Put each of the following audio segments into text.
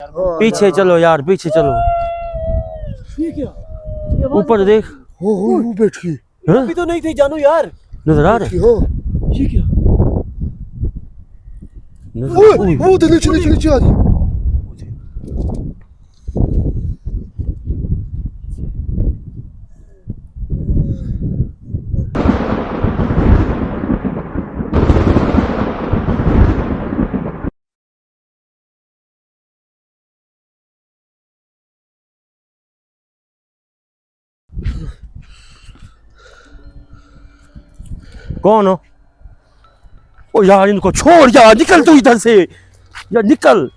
पीछे चलो यार, पीछे चलो। ये क्या? ऊपर देख। वो बैठ गई। अभी तो नहीं थी जानू यार। नजर आ रहा है? ये क्या? वो तो नीचे नीचे नीचे आ रही है। कौन हो? ओ यार इनको छोड़ यार, निकल तू इधर से यार, निकल।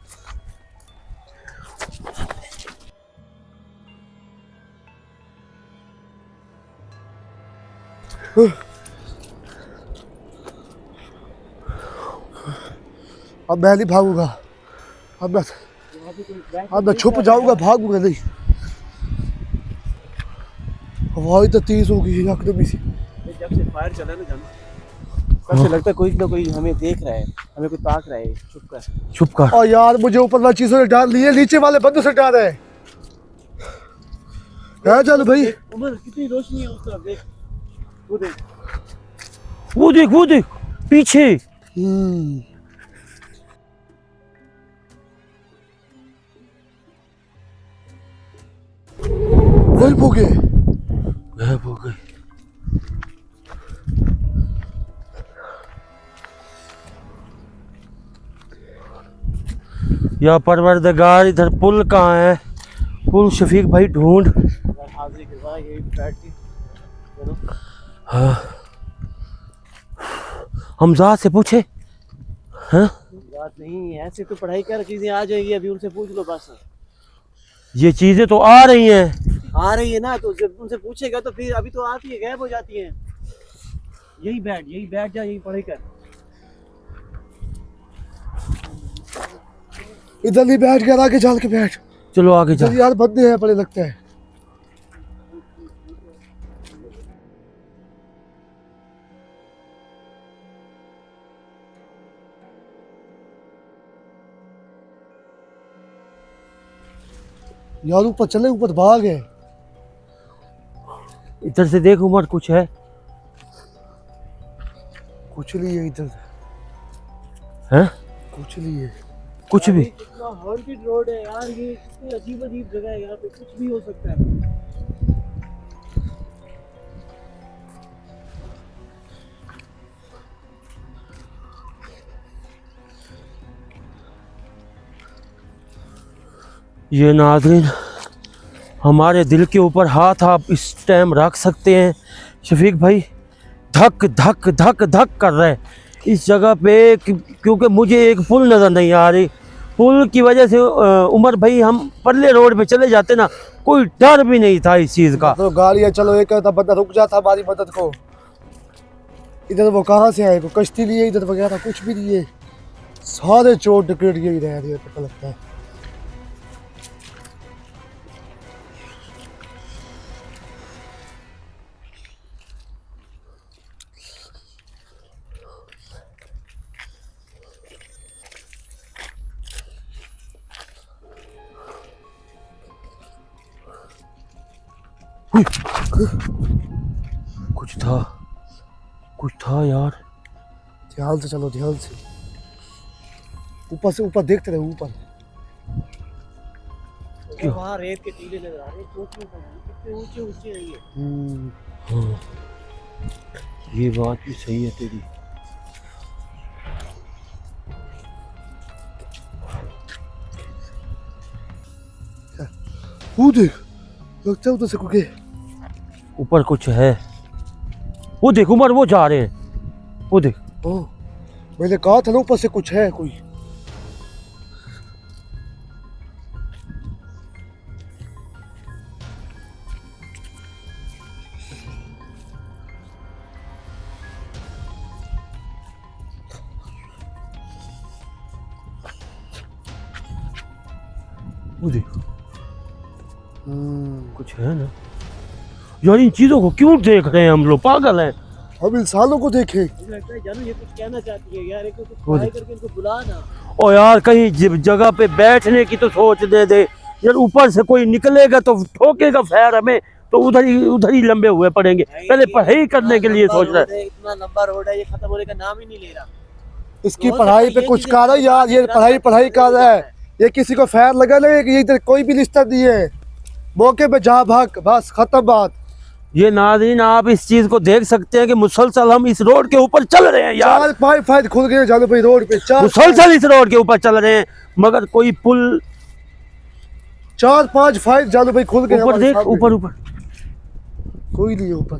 अब मैं नहीं भागूंगा। अब मैं छुप जाऊंगा, भागूंगा नहीं। हवा तो तेज हो गई है एकदम से। जब से फायर चला ना जानू, तब से लगता है कोई ना कोई हमें देख रहा है, हमें कोई ताक रहा है। चुप कर, चुप कर। और यार मुझे ऊपर वाली चीजों ने डाल ली है, नीचे वाले बंदों से डाल है। चल भाई, उमर कितनी रोशनी है उस तरफ, देख वो देख। वो देख, वो देख पीछे। वही हो गए, गायब हो गए। या परवरदिगार, इधर पुल कहाँ है? पुल शफीक भाई ढूंढ। हाजिर के बाद यही बैठ के चलो। हाँ, हमजा से पूछे। हाँ बात नहीं ऐसे, तो पढ़ाई कर, चीजें आ जाएगी, अभी उनसे पूछ लो बस। ये चीजें तो आ रही हैं। आ रही है ना, तो जब उनसे पूछेगा तो फिर अभी तो आती है, गायब हो जाती है। यही बैठ जा, यही पढ़ाई कर। इधर नहीं बैठ कर, आगे चल के बैठ। चलो आगे चल। यार बंदे हैं बड़े लगते हैं। यार ऊपर चले, ऊपर भाग है। इधर से देख उमर, कुछ है? कुछ नहीं है इधर। हैं? कुछ नहीं है। कुछ भी? कितना हॉन्टेड रोड है यार, ये कितनी अजीब अजीब जगह है, यहाँ पे कुछ भी हो सकता है। ये नाज़रीन, हमारे दिल के ऊपर हाथ आप इस टाइम रख सकते हैं। शफीक भाई धक धक धक धक कर रहे हैं इस जगह पे, क्योंकि मुझे एक पुल नज़र नहीं आ रही। पुल की वजह से उमर भाई, हम परले रोड पे चले जाते ना, कोई डर भी नहीं था इस चीज़ का। तो गाड़ियाँ चलो, एक कहता बंदा रुक जाता हमारी मदद को। इधर वो कहाँ से आए? वो कश्ती लिए इधर वगैरह कुछ भी नहीं है। सारे चोर डकैत ये रह रहे, पता लगता है। कुछ था यार। ध्यान से चलो, ध्यान से। ऊपर से ऊपर देखते रहे, ऊपर। वहाँ रेत के टीले नजर आ रहे हैं, चोटियों पर कितने ऊंचे ऊंचे हैं ये। हाँ, ये बात भी सही है तेरी। वो देख, लगता है उधर से कुछ ऊपर कुछ है। वो देख उमर, वो जा रहे हैं, वो देख। ओह, मैंने कहा था ना ऊपर से कुछ है कोई। वो देख, कुछ है ना यार। इन चीजों को क्यों देख रहे हैं हम लोग? पागल हैं हम इंसानों को देखें। मुझे लगता है जानू ये कुछ कहना चाहती है यार, एक कुछ ट्राई करके इनको बुला ना। और यार कहीं जगह पे बैठने की तो सोच दे यार, ऊपर से कोई निकलेगा तो ठोकेगा फैर हमें, तो उधर ही लंबे हुए पड़ेंगे। पहले पढ़ाई करने के लिए सोच रहा है। इतना लंबा रोड है, ये खत्म होने का नाम ही नहीं ले रहा। इसकी हो पढ़ाई सकता पे है कुछ ये कर रहा है यार, ये पढ़ाई कर रहा है। ये किसी को फैर लगा लगे कि इधर कोई भी रिश्ता नहीं है, मौके पे जा भाग, बस खत्म बात। ये नाज़रीन आप इस चीज को देख सकते हैं कि मुसलसल हम इस रोड के ऊपर चल रहे हैं यार, 4-5 फायद खुल गए जानो भाई रोड पे, 4 मुसलसल इस रोड के ऊपर चल रहे हैं, मगर कोई पुल 4-5 फायद जानो भाई खुल गए ऊपर हमारे देख, सामने। ऊपर ऊपर कोई नहीं है ऊपर।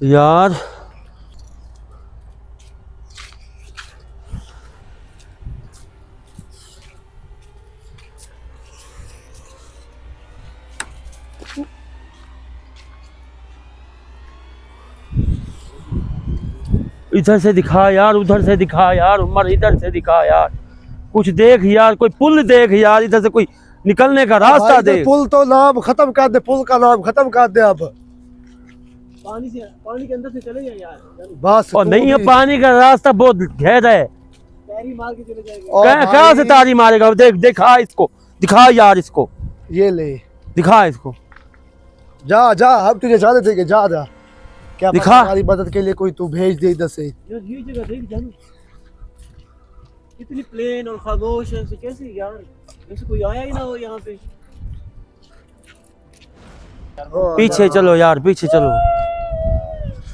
यार इधर से दिखा यार, उधर से दिखा यार, उमर इधर से दिखा यार, कुछ देख यार, कोई पुल देख यार, इधर से कोई निकलने का रास्ता भाई, दे। पुल तो नाम खत्म कर दे, पुल का नाम खत्म कर दे अब, पानी के अंदर से चले जाए यार, बस। और तू नहीं है, भी- पानी का रास्ता बहुत गहरा है। पैरी मार के चले जाएंगे। और कहाँ से भाई, तारी मारेगा? देख, दिखा इसको, दिखा यार इसको, ये ले दिखा इसको। जा जा, अब तुझे जाने देंगे, जा जा। क्या दिखा। पता हमारी मदद के लिए कोई तू भेज दे इधर से। यार ये जगह देख जानू, इतनी प्लेन और खामोश है, कैसे यार, जैसे कोई आया ही ना हो यहाँ पे। पीछे चलो यार, पीछे चलो,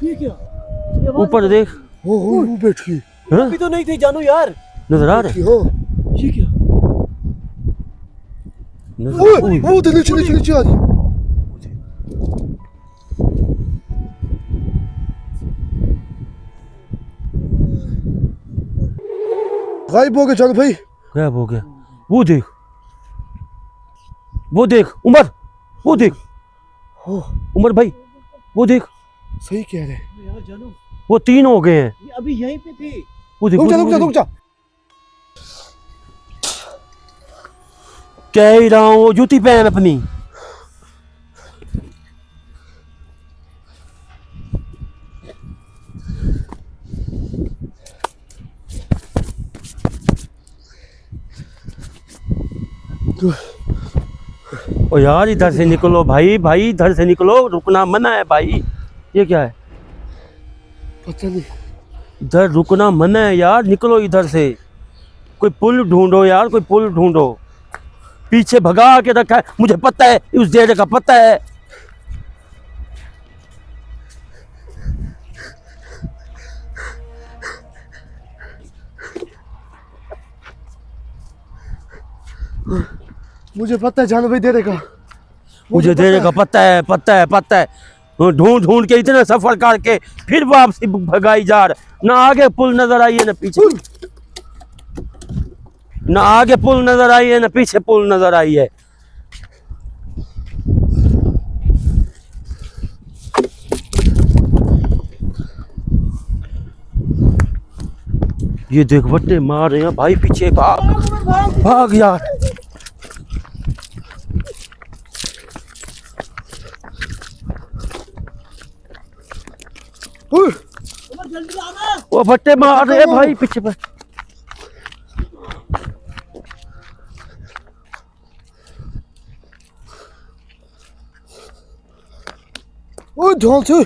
ये क्या, ये आवाज़ ऊपर क्या? देख। वो बैठी हाँ? अभी तो नहीं थे जानू यार, नजर आ रहे? हो। ये क्या, ओए वो तो नीचे नीचे नीचे आ रही है। गायब हो गए चल भाई। गायब हो गया। वो देख, वो देख उमर, वो देख हो, उमर भाई, वो देख, सही कह रहे। यार जानू वो 3 हो गए हैं। ये अभी यहीं पे थे। वो देख, रुक जा वो रुक जा देख। रुक जा। कह ही रहा हूँ, वो जूती पहन अपनी। ओ यार इधर से निकलो भाई, भाई इधर से निकलो, रुकना मना है भाई। ये क्या है? पता नहीं। इधर रुकना मना है यार, निकलो इधर से। कोई पुल ढूंढो यार, कोई पुल ढूंढो। पीछे भगा के रखा है, मुझे पता है, उस डेरे का पता है। मुझे पता है जानू भाई दे देगा। मुझे डेरे का पता है, पता है, पता है। ढूंढ ढूंढ के इतना सफर करके फिर वापसी भगाई जा रहा। ना आगे पुल नजर आई है, ना पीछे, ना आगे पुल नजर आई है, ना पीछे पुल नजर आई है। ये देख बट्टे मार रहे हैं भाई, पीछे भाग भाग यार। ओए, जल्दी आना। वो बट्टे मार रहे हैं भाई पीछे पर। ओए ध्यान से।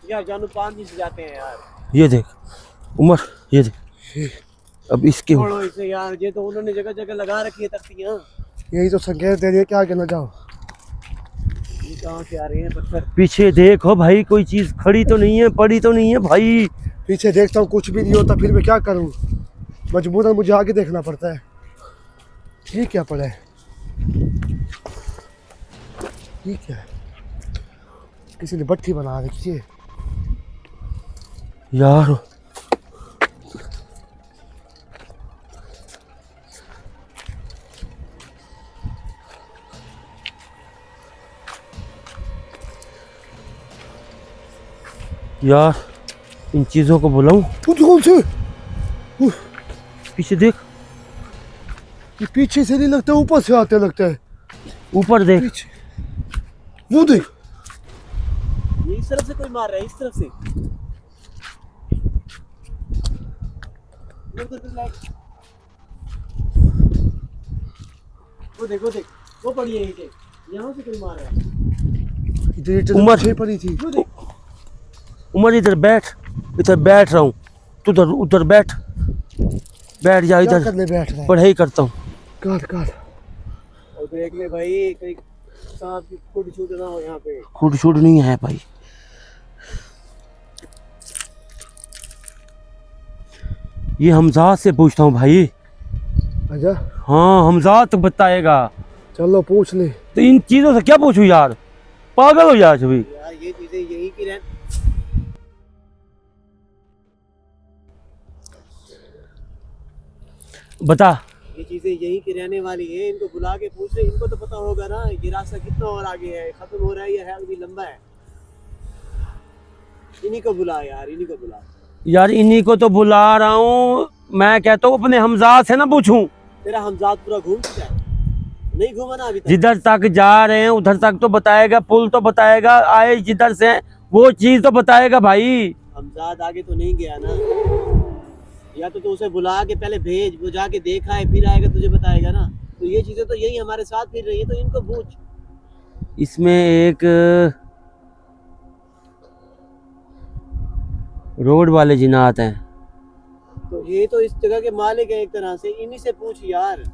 यार जानू 5 दिन से जाते हैं यार। ये देख उमर, ये देख, अब इसके छोड़ो इसे यार, ये तो उन्होंने जगह जगह लगा रखी है तख्तियाँ। यही तो संकेत दे रही है कि आगे न जाओ। ये कहाँ से आ रहे हैं पत्थर? पीछे देखो भाई, कोई चीज खड़ी तो नहीं है, पड़ी तो नहीं है भाई। पीछे देखता हूँ कुछ भी नहीं होता, फिर मैं क्या करूँ, मजबूरन मुझे आगे देखना पड़ता है। ये क्या पड़ा है? ये क्या है? किसी ने भट्टी बना रखी है। यार यार इन चीजों को बुलाऊं? कौन से? पीछे देख, ये पीछे से नहीं लगता, ऊपर से आते लगता है। ऊपर देख। पीछे वो देख। ये इस तरफ से कोई मार रहा है, इस तरफ से। वो देख, वो देख, वो पड़ी है नीचे, यहाँ से कोई मार रहा है। इधर उमर छह पड़ी थी। वो देख, उमर इधर बैठ रहा हूँ, तू उधर उधर बैठ जा, क्या इधर करने बैठ रहा है? पढ़ाई करता हूँ। काट। और देख ले भाई, कहीं सांप की खुद छूट ना हो यहाँ पे। खुद छूट नहीं है भाई। ये हमजाद से पूछता हूँ भाई। अच्छा हाँ हमजाद तो बताएगा। चलो पूछ ले। तो इन चीजों से क्या पूछूं यार, पागल हो यार सभी। यार ये चीजें यही की रहन, बता। ये चीजें यही की रहने वाली है। इनको बुला के पूछ ले, इनको तो पता होगा ना ये रास्ता कितना और आगे है, खत्म हो रहा है या है अभी लंबा है। इन्हीं को बुला यार, इन्हीं को बुला। यार इन्हीं को तो बुला रहा हूँ, मैं कहता हूँ अपने हमजाद से ना पूछूं। तेरा हमजाद पूरा घूम चुका है, नहीं घूमा ना अभी तक। जिधर तक जा रहे हैं उधर तक तो बताएगा, पुल तो बताएगा, आए जिधर से वो चीज तो बताएगा भाई। हमजाद आगे तो नहीं गया ना, या तो उसे बुला के पहले भेज, वो जाके देखा है फिर आएगा तुझे बताएगा ना। तो ये चीजें तो यही हमारे साथ फिर रही है, तो इनको पूछ। इसमें एक रोड वाले जिन्नात हैं। तो ये तो इस जगह के मालिक है एक तरह से, इन्हीं से पूछ यार।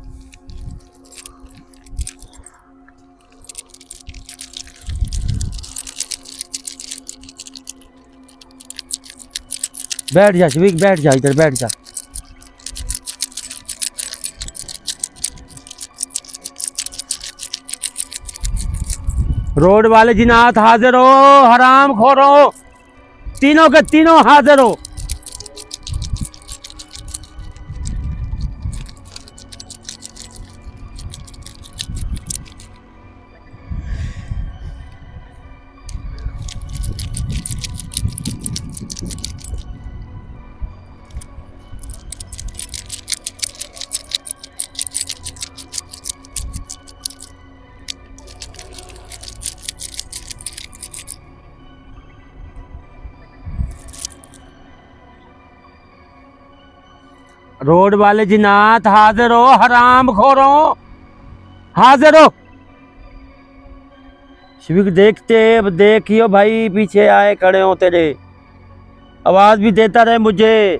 बैठ जा शफीक, बैठ जा, इधर बैठ जा। रोड वाले जिन्नात हाजिर हो, हराम खोरो, तीनों के तीनों हाजिर हो। रोड वाले जिन्नात हाजिर हो, हराम खोरो, हाजिर हो। शफीक देखियो भाई, पीछे आए खड़े हो तेरे, आवाज भी देता रहे मुझे,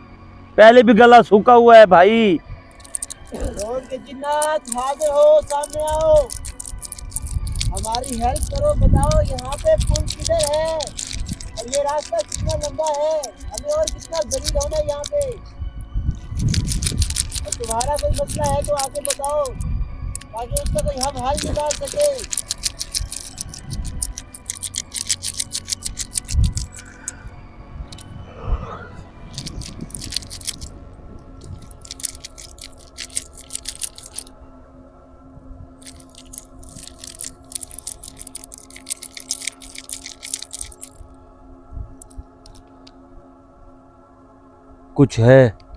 पहले भी गला सूखा हुआ है भाई। रोड के जिन्नात हाजिर हो, सामने आओ, हमारी हेल्प करो, बताओ यहाँ पे पुल किधर है और ये रास्ता कितना लंबा है, हमें और कितना जलील होना है यहाँ पे। और तुम्हारा कोई मसला है तो आके बताओ, ताकि उसका कोई हम हल निकाल सके। कुछ है,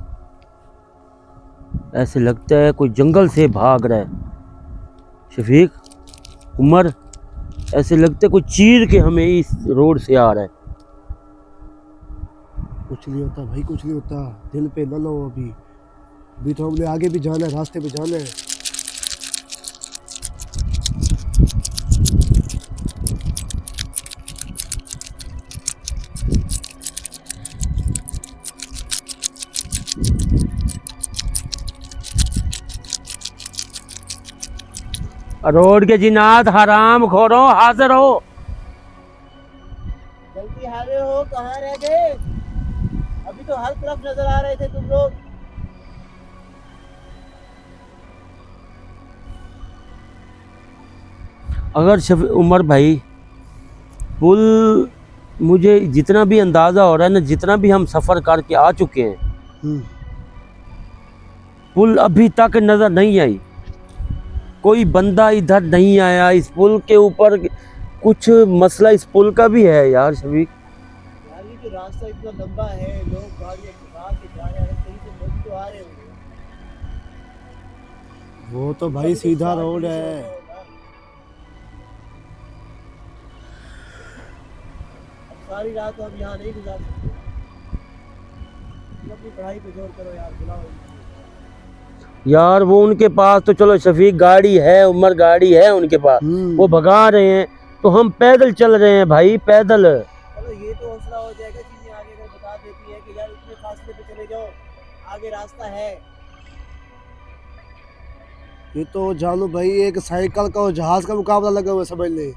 ऐसे लगता है कोई जंगल से भाग रहा है। शफीक, उमर, ऐसे लगता है कोई चीर के हमें इस रोड से आ रहा है। कुछ नहीं होता भाई, कुछ नहीं होता, दिल पे न लो। अभी तो हमने आगे भी जाना है, रास्ते पे जाना है। रोड के जिन्नात हराम खोरो, हाजिर हो। जल्दी हाजिर हो, कहाँ रह गए? अभी तो हर तरफ नजर आ रहे थे तुम लोग। अगर उमर भाई पुल, मुझे जितना भी अंदाज़ा हो रहा है ना, जितना भी हम सफ़र करके आ चुके हैं, पुल अभी तक नज़र नहीं आई। कोई बंदा इधर नहीं आया। इस पुल के ऊपर कुछ मसला इस पुल का भी है यार शफीक। यार ये जो रास्ता इतना लंबा है, लोग गाड़ियाँ चला के जा रहे हैं, कहीं से लोग तो आ रहे होंगे। वो तो भाई सीधा रोड है। सारी रात तो हम यहाँ नहीं गुजार सकते। तुम अपनी पढ़ाई पे जोर करो यार, बुलाओ। यार वो उनके पास तो चलो शफीक गाड़ी है, उमर गाड़ी है उनके पास, वो भगा रहे हैं, तो हम पैदल चल रहे हैं भाई, पैदल। चलो ये तो हौसला हो जाएगा, चीजें आगे अगर बता देती है कि यार इतने फासले पे चले जाओ, आगे रास्ता है। ये तो जानू भाई एक साइकिल का और जहाज का मुकाबला लगा हुआ है, समझ ले।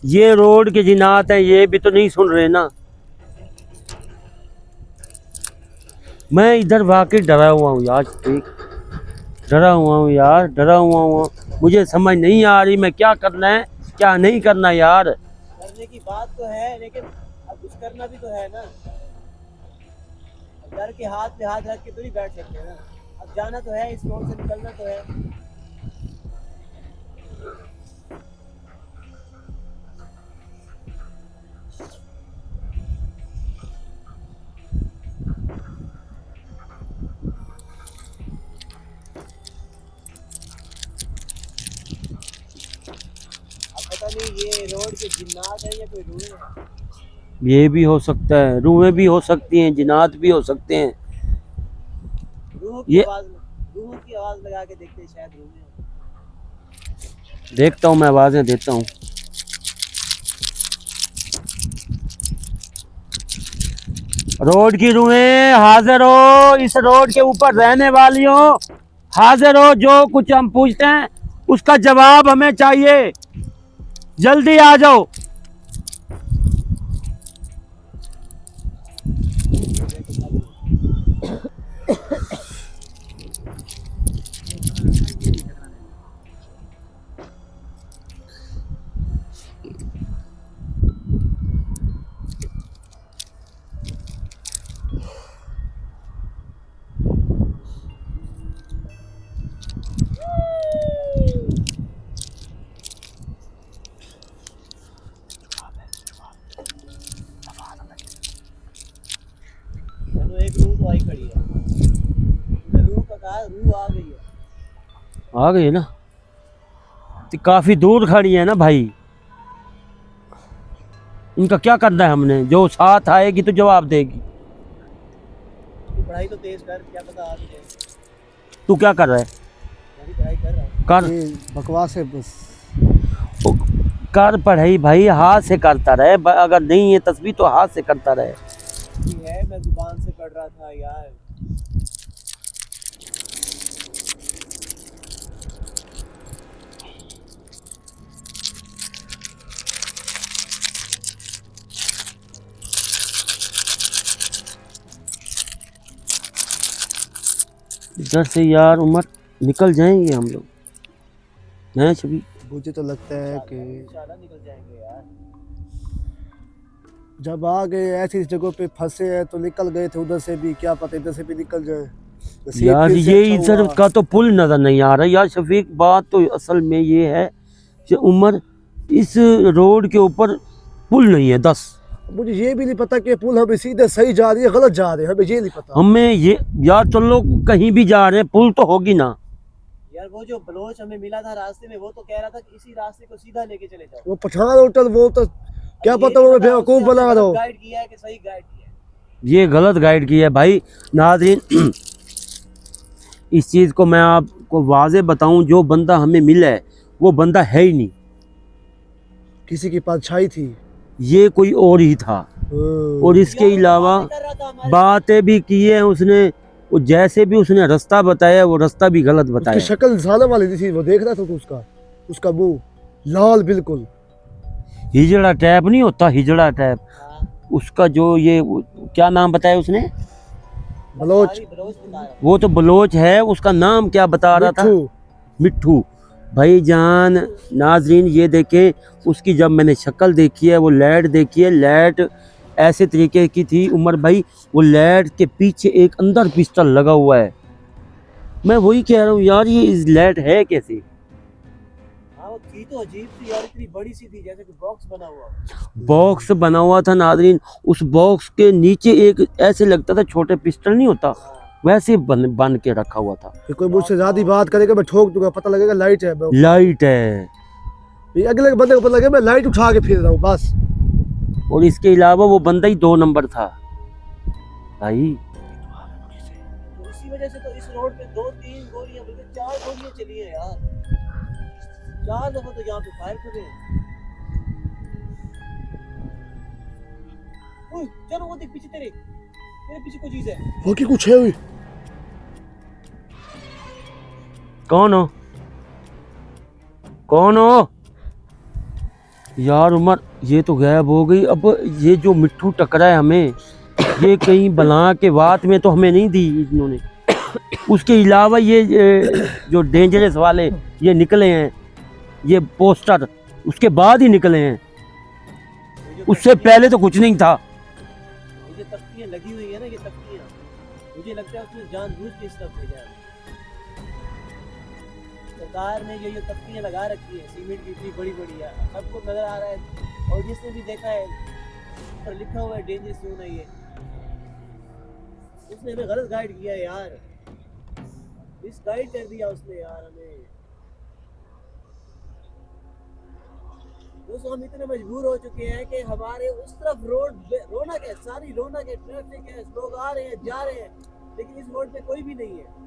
ये रोड के जिनात हैं, ये भी तो नहीं सुन रहे ना। मैं इधर वाकई डरा हुआ हूँ यार, ठीक डरा हुआ हूँ यार, डरा हुआ हूँ। मुझे समझ नहीं आ रही मैं क्या करना है क्या नहीं करना यार। करने की बात तो है, लेकिन अब कुछ करना भी तो है ना। डर के हाथ पे हाथ रख के तो नहीं बैठ सकते ना। अब जाना तो है, इस रोड से निकलना तो है। पता नहीं ये रोड के जिन्नात है या कोई रूह है। ये भी हो सकता है, रूहें भी हो सकती हैं, जिनात भी हो सकते हैं। रूह ये की आवाज लगा के देखते हैं, शायद रूह में। देखता हूँ मैं, आवाज़ें देता हूँ। रोड की रूहें हाजिर हो, इस रोड के ऊपर रहने वाली हो, हाजिर हो। जो कुछ हम पूछते हैं उसका जवाब हमें चाहिए, जल्दी आ जाओ। चलो एक रूह तो आई खड़ी है। तुमने रूह का कहा, रूह आ गई है। आ गई ना, तो काफी दूर खड़ी है ना भाई। इनका क्या करना है हमने, जो साथ आएगी तो जवाब देगी। तू पढ़ाई तो तेज कर, क्या पता आज है। तू क्या कर रहा है? मैं भी पढ़ाई कर रहा हूँ। कर ये बकवास है बस। कर पढ़ाई भाई, हाथ से करता रहे। अगर नहीं है तस्वीर तो हाथ से करता रहे। है, मैं जुबान से पढ़ रहा था यार। इधर से यार उमर निकल जाएंगे हम लोग, हैं छवि? मुझे तो लगता है कि इंशाल्लाह निकल जाएंगे यार। जब आ गए ऐसी जगह पे फंसे हैं तो निकल गए थे उधर से भी, क्या पता इधर से भी निकल जाए। नसीब यार फिर से ये अच्छा इधर हुआ। का तो पुल नजर नहीं आ रहा यार शफीक। बात तो असल में ये है कि उमर इस रोड के ऊपर पुल नहीं है। 10 मुझे ये भी नहीं पता कि पुल हमें सीधे सही जा रही है गलत जा रहे हैं, हमें ये नहीं पता। हमें ये यार, चलो कहीं भी जा रहे हैं पुल तो होगी ना यार वो जो बलोच हमें मिला था रास्ते में, वो तो कह रहा था कि इसी रास्ते को सीधा लेके चले जाओ। वो पठान होटल, वो तो क्या अब पता ये वो नहीं पता बेवकूफ उसने बना हमें रहा हो। गलत गाइड किया है कि सही गाइड किया है। ये गलत गाइड की है भाई। नाज़रीन इस चीज़ को मैं आपको वाज़े बताऊं, जो बंदा हमें मिला है वो बंदा है ही नहीं, किसी की परछाई थी। ये कोई और ही था। और इसके यार, अलावा बातें कर रहा था हमारे। बातें भी की है उसने, वो जैसे भी उसने रास्ता बताया वो रास्ता भी गलत उसकी बताया। शक्ल साले वाली थी, वो देख रहा था तो उसका मुंह लाल बिल्कुल। हिजड़ा टैप नहीं होता, हिजड़ा टैप, हाँ, उसका जो ये क्या नाम बताया उसने, बलोच सारी बलोच बताया। वो तो बलोच है, उसका नाम क्या बता रहा था, मिट्ठू। मिट्ठू। भाईजान नाजरीन ये देखें, उसकी जब मैंने शक्ल देखी है, वो लाइट देखी है, लाइट ऐसे तरीके की थी उमर भाई, वो लाइट के पीछे एक अंदर पिस्टल लगा हुआ है। मैं वही कह रहा हूँ यार, ये इस लाइट है कैसे। हाँ वो थी तो अजीब सी यार, इतनी बड़ी सी थी जैसे कि बॉक्स बना हुआ। बॉक्स बना हुआ था नाजरीन, उस बॉक्स के नीचे एक ऐसे लगता था छोटे पिस्टल नहीं होता, वैसे बन के रखा हुआ था। कि कोई मुझसे ज्यादा बात करेगा मैं ठोक दूंगा, पता लगेगा लाइट है। लाइट है, ये अगले बंदे को पता लगे मैं लाइट उठा के फिर रहा हूँ बस। और इसके अलावा वो बंदा ही 2 नंबर था भाई। तो इसी वजह से तो इस रोड पे 2-3 गोलियां बल्कि 4 गोलियां चली हैं यार, 4 दफा तो यहाँ पे फायर कर रहे हैं। ओए चलो वो देख पीछे, तेरे पीछे कोई चीज है। वो की कुछ है हुई। कौन हो, कौन हो यार। उमर ये तो गायब हो गई। अब ये जो मिट्ठू टकरा है हमें, ये कहीं बला के बात में तो हमें नहीं दी इन्होंने। उसके अलावा ये जो डेंजरस वाले ये निकले हैं, ये पोस्टर उसके बाद ही निकले हैं, उससे पहले तो कुछ नहीं था। ये जो तख्तियां लगी हुई है ना, ये तख्तियां मुझे लगता है उसने जानबूझ के इस तरफ भेजा है। सरकार ने ये तख्तियां लगा रखी है सीमेंट की, इतनी बड़ी बड़ी है, सबको नजर आ रहा है। और जिसने भी देखा है पर लिखा हुआ है डेंजर जोन है ये, उसने हमें गलत गाइड किया है यार, मिस गाइड कर दिया उसने यार हमें। दोस्तों हम इतने मजबूर हो चुके हैं कि हमारे उस तरफ रौनक है, सारी रौनक है, ट्रैफिक है, लोग आ रहे हैं जा रहे हैं, लेकिन इस रोड पे कोई भी नहीं है।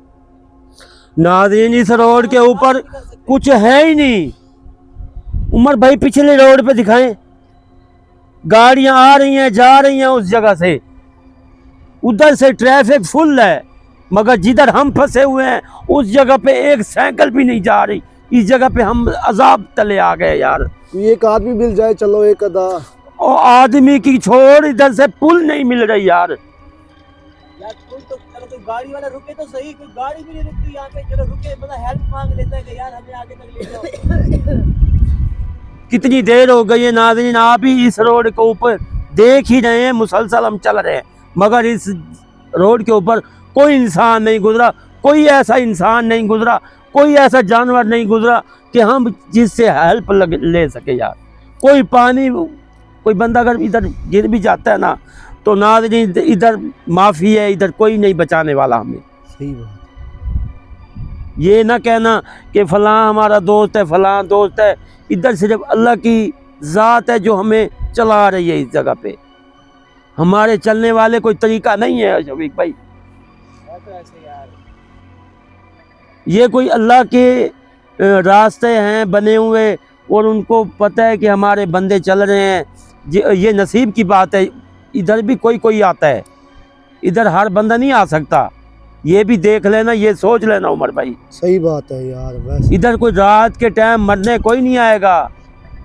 नाज़रीन इस रोड के ऊपर कुछ है ही नहीं। उमर भाई पिछले रोड पे दिखाएं, गाड़ियां आ रही हैं जा रही हैं उस जगह से, उधर से ट्रैफिक फुल है, मगर जिधर हम फंसे हुए हैं उस जगह पे एक साइकिल भी नहीं जा रही। इस जगह पे हम अजाब तले आ गए यार। एक आदमी मिल जाए चलो एक अदा, और आदमी की छोड़ इधर से पुल नहीं मिल रही यार। यार कोई तो चलो, कोई गाड़ी वाला रुके तो सही, कोई गाड़ी भी नहीं रुकती यहाँ पे। चलो रुके, मतलब हेल्प मांग लेता है कि यार हमें आगे तक ले जाओ। कितनी देर हो गई है नाज़रीन, आप ही इस रोड के ऊपर देख ही रहे हैं, मुसलसल हम चल रहे हैं, मगर इस रोड के ऊपर कोई इंसान नहीं गुजरा, कोई ऐसा इंसान नहीं गुजरा, कोई ऐसा जानवर नहीं गुजरा कि हम जिससे हेल्प ले सके यार। कोई पानी, कोई बंदा अगर इधर गिर भी जाता है ना, तो नाज़रीन इधर माफ़ी है, इधर कोई नहीं बचाने वाला हमें। सही बात। ये ना कहना कि फ़लाँ हमारा दोस्त है, फ़लाँ दोस्त है, इधर सिर्फ अल्लाह की ज़ात है जो हमें चला रही है। इस जगह पे हमारे चलने वाले कोई तरीका नहीं है शफीक भाई। तो ऐसे यार ये कोई अल्लाह के रास्ते हैं बने हुए, और उनको पता है कि हमारे बंदे चल रहे हैं। ये नसीब की बात है, इधर भी कोई कोई आता है, इधर हर बंदा नहीं आ सकता। ये भी देख लेना, ये सोच लेना उमर भाई। सही बात है यार। वैसे इधर कोई रात के टाइम मरने कोई नहीं आएगा,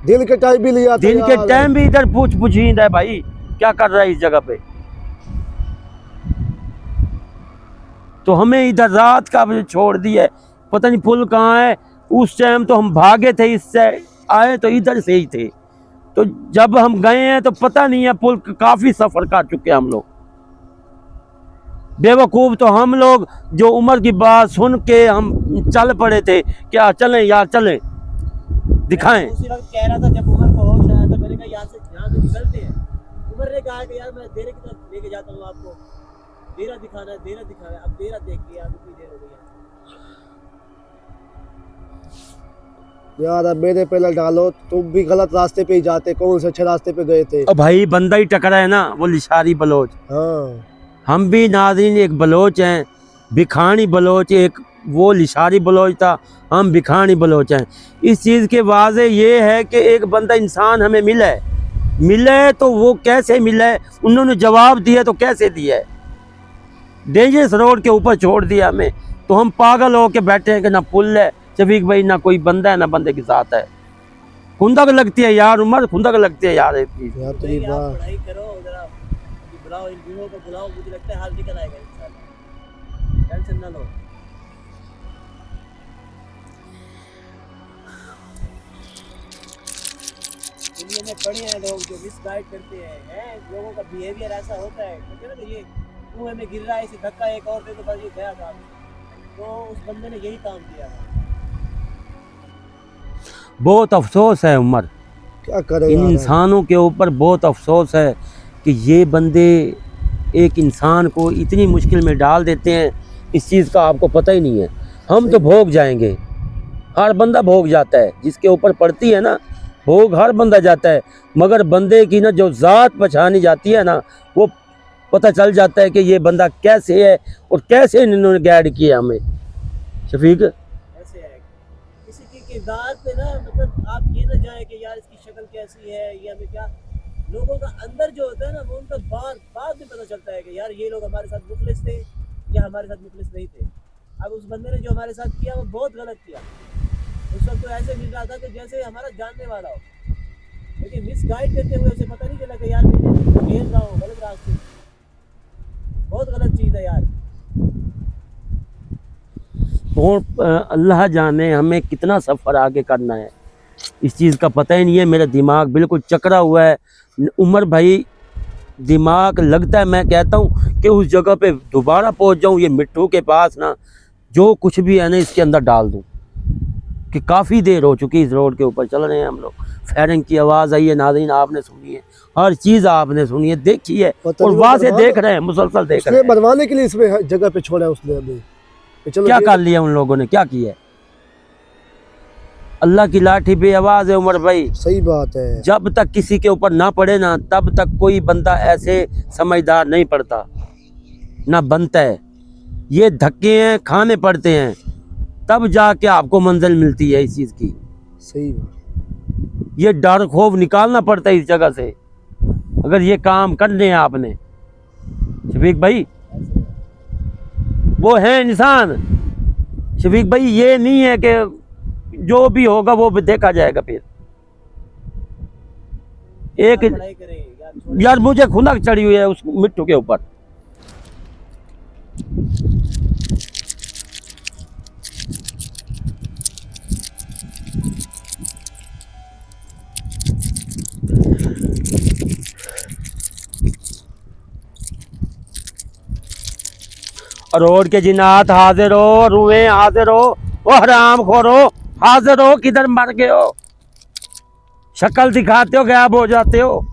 दिन के टाइम भी लिया, दिन के टाइम भी इधर पूछींद है भाई क्या कर रहा है इस जगह पे। तो हमें इधर रात का छोड़ दिया है, पता नहीं पुल कहाँ है। उस टाइम तो हम भागे थे, इससे आए तो इधर से ही थे, तो जब हम गए हैं तो पता नहीं है, पुल काफ़ी सफ़र कर चुके हैं हम लोग। बेवकूफ़ तो हम लोग जो उमर की बात सुन के हम चल पड़े थे, क्या चलें यार चलें दिखाएं। उसी वक्त कह रहा था जब उमर को होश आया था, मैंने कहा यहाँ से निकलते हैं। उमर ने कहा कि यार मैं देरे की तरफ लेके जाता हूँ आपको, देरा दिखाना है, देरा दिखाना है। अब देरा देख के यार कितनी देर हो गई है यार। अब मेरे पे लग डालो, तुम भी गलत रास्ते पे ही जाते, कौन से अच्छे रास्ते पे गए थे। भाई बंदा ही टकरा है ना, वो लिशारी बलोच। हाँ हम भी नाज़रीन एक बलोच हैं, भिखानी बलोच, एक वो लिशारी बलोच था, हम भिखानी बलोच हैं। इस चीज़ के वाज़े ये है कि एक बंदा इंसान हमें मिले तो वो कैसे मिले, उन्होंने जवाब दिया तो कैसे दिया है। डेंजरस रोड के ऊपर छोड़ दिया हमें, तो हम पागल हो के बैठे हैं कि ना पुल है शफीक भाई, ना कोई बंदा है, ना बंदे के साथ है। खुंदक लगती है यार उमर, खुंदक लगती है यार इसकी। यार तो तेरी ये आप बात पढ़ाई करो जरा, बुलाओ इन गुरुओं को बुलाओ, मुझे लगता है हल निकल आएगा इंशाल्लाह, टेंशन ना लो। दुनिया में पढ़े हैं लोग जो मिसगाइड करते हैं, लोगों का बिहेवियर ऐसा होता है, कहते हैं ना कि ये कुएं में गिर रहा है, इसे धक्का एक और दे तो बस ये गया काम। तो उस बंदे ने यही काम किया था। बहुत अफसोस है उमर, क्या करे इन यार। इंसानों के ऊपर बहुत अफसोस है कि ये बंदे एक इंसान को इतनी मुश्किल में डाल देते हैं, इस चीज़ का आपको पता ही नहीं है। हम तो भोग जाएंगे, हर बंदा भोग जाता है, जिसके ऊपर पड़ती है ना भोग हर बंदा जाता है, मगर बंदे की ना जो ज़ात पहचानी जाती है ना, वो पता चल जाता है कि ये बंदा कैसे है और कैसे इन्होंने गाइड किया हमें। शफीक ऐसे है किसी की किरदार पे ना, मतलब आप ये ना जाए कि यार इसकी शक्ल कैसी है, ये हमें क्या, लोगों का अंदर जो होता है ना वो उनका बाद में पता चलता है कि यार ये लोग हमारे साथ मुखलिस थे या हमारे साथ मुखलिस नहीं थे। अब उस बंदे ने जो हमारे साथ किया वो बहुत गलत किया। उस वक्त तो ऐसे मिल रहा था कि जैसे हमारा जानने वाला हो, लेकिन मिसगाइड करते हुए उसे पता नहीं चला कि यार मैं खेल रहा हूँ गलत रास्ते। बहुत गलत चीज़ है यार। और अल्लाह जाने हमें कितना सफ़र आगे करना है, इस चीज़ का पता ही नहीं है। मेरा दिमाग बिल्कुल चकरा हुआ है उमर भाई, दिमाग लगता है, मैं कहता हूँ कि उस जगह पे दोबारा पहुँच जाऊँ, ये मिट्टू के पास ना जो कुछ भी है ना इसके अंदर डाल दूँ, कि काफ़ी देर हो चुकी इस रोड के ऊपर चल रहे हैं हम लोग। फायरिंग की आवाज़ आई है, नाज़रीन आपने सुनी है, हर चीज़ आपने सुनी है, देखी है, पता और नहीं वहाँ वो से बर्बाद देख रहे हैं, मुसलसल देख उसने रहे हैं। बनवाने के लिए इसमें जगह पे छोड़ा है उसने अभी कि चलो क्या ये- कर लिया उन लोगों ने, क्या किया? अल्लाह की लाठी पे आवाज़ है उमर भाई, सही बात है। जब तक किसी के ऊपर ना पड़े ना तब तक कोई बंदा ऐसे समझदार नहीं पड़ता ना बनता है। ये धक्के हैं, खाने पड़ते हैं, तब जाके आपको मंजिल मिलती है इस चीज़ की। सही बात। ये डर खौफ निकालना पड़ता है इस जगह से, अगर ये काम करने हैं आपने। शफीक भाई वो है इंसान, शफीक भाई ये नहीं है कि जो भी होगा वो भी देखा जाएगा। फिर एक पढ़ाई करें यार, छोड़। यार मुझे खुनक चढ़ी हुई है उस मिट्टू के ऊपर। रोड के जिनात हाजिर हो, रुए हाजिर हो, ओ हराम खोरो हाजिर हो, किधर मर गए हो? शक्ल दिखाते हो गायब हो जाते हो।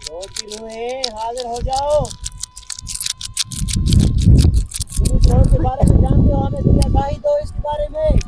रोड की रूहें हाजिर हो जाओ। तुम इस रोड के बारे में जानते हो, हमें दुनिया गाही दो इसके बारे में।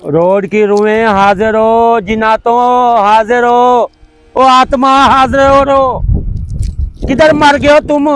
रोड की रूहें हाजिर हो, जिनातों हाजिर हो, ओ आत्मा हाजिर हो, किधर मर गए हो तुम?